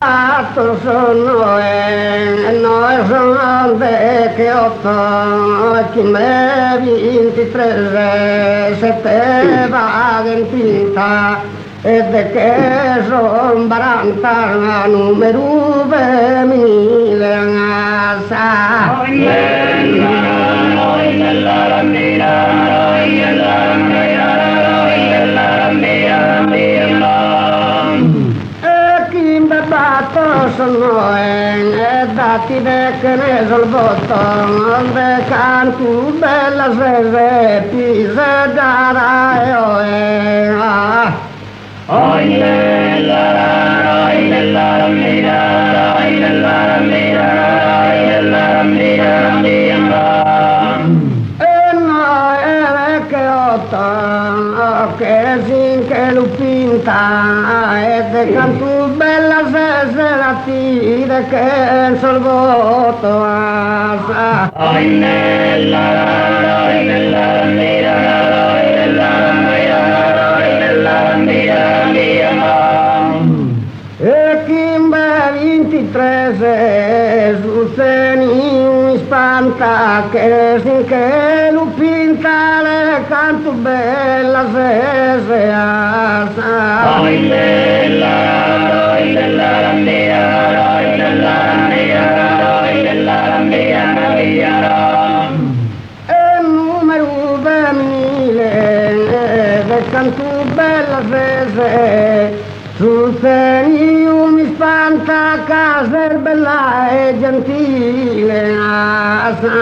Quattro sono e noi sono che otto, chi me 23, sette vaghe in pinta, e de che son 40 numero femminile sa. Sono e dati che ne sul botto de cantu bella se pisa dara e che sin che lo pinta e de cantu bella se la tira che sul voto asa e Kimba 23 su seni mi spanta che sin che lo pinta le canto bella se asa e numero femminile de canto bella se sul segno mi spanta casa è bella e gentile asa